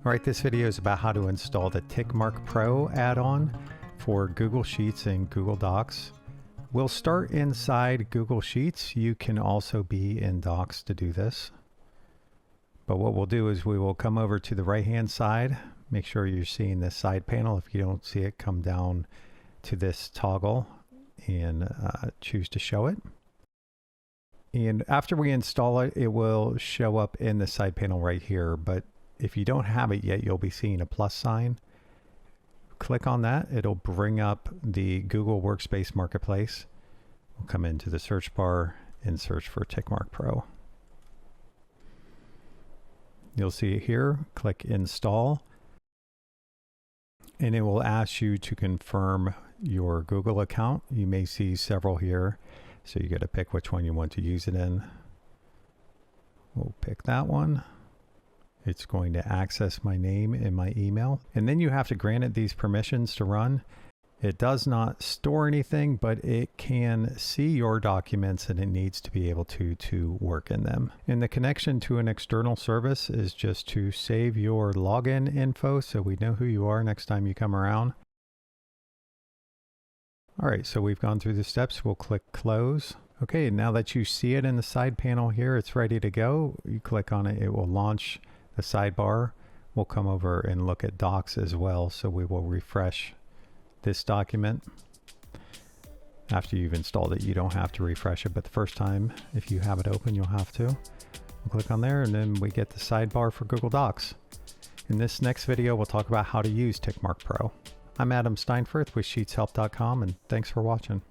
Alright, this video is about how to install the Tickmark Pro add-on for Google Sheets and Google Docs. We'll start inside Google Sheets. You can also be in Docs to do this. But what we'll do is we will come over to the right-hand side. Make sure you're seeing this side panel. If you don't see it, come down to this toggle and choose to show it. And after we install it, it will show up in the side panel right here. But if you don't have it yet, you'll be seeing a plus sign. Click on that. It'll bring up the Google Workspace Marketplace. We'll come into the search bar and search for Tickmark Pro. You'll see it here. Click Install. And it will ask you to confirm your Google account. You may see several here, so you got to pick which one you want to use it in. We'll pick that one. It's going to access my name and my email. And then you have to grant it these permissions to run. It does not store anything, but it can see your documents and it needs to be able to work in them. And the connection to an external service is just to save your login info so we know who you are next time you come around. All right, so we've gone through the steps. We'll click Close. Okay, now that you see it in the side panel here, it's ready to go. You click on it, it will launch the sidebar. We'll come over and look at Docs as well. So we will refresh this document. After you've installed it, you don't have to refresh it, but the first time, if you have it open, you'll have to. We'll click on there and then we get the sidebar for Google Docs. In this next video, we'll talk about how to use Tickmark Pro. I'm Adam Steinfurth with SheetsHelp.com and thanks for watching.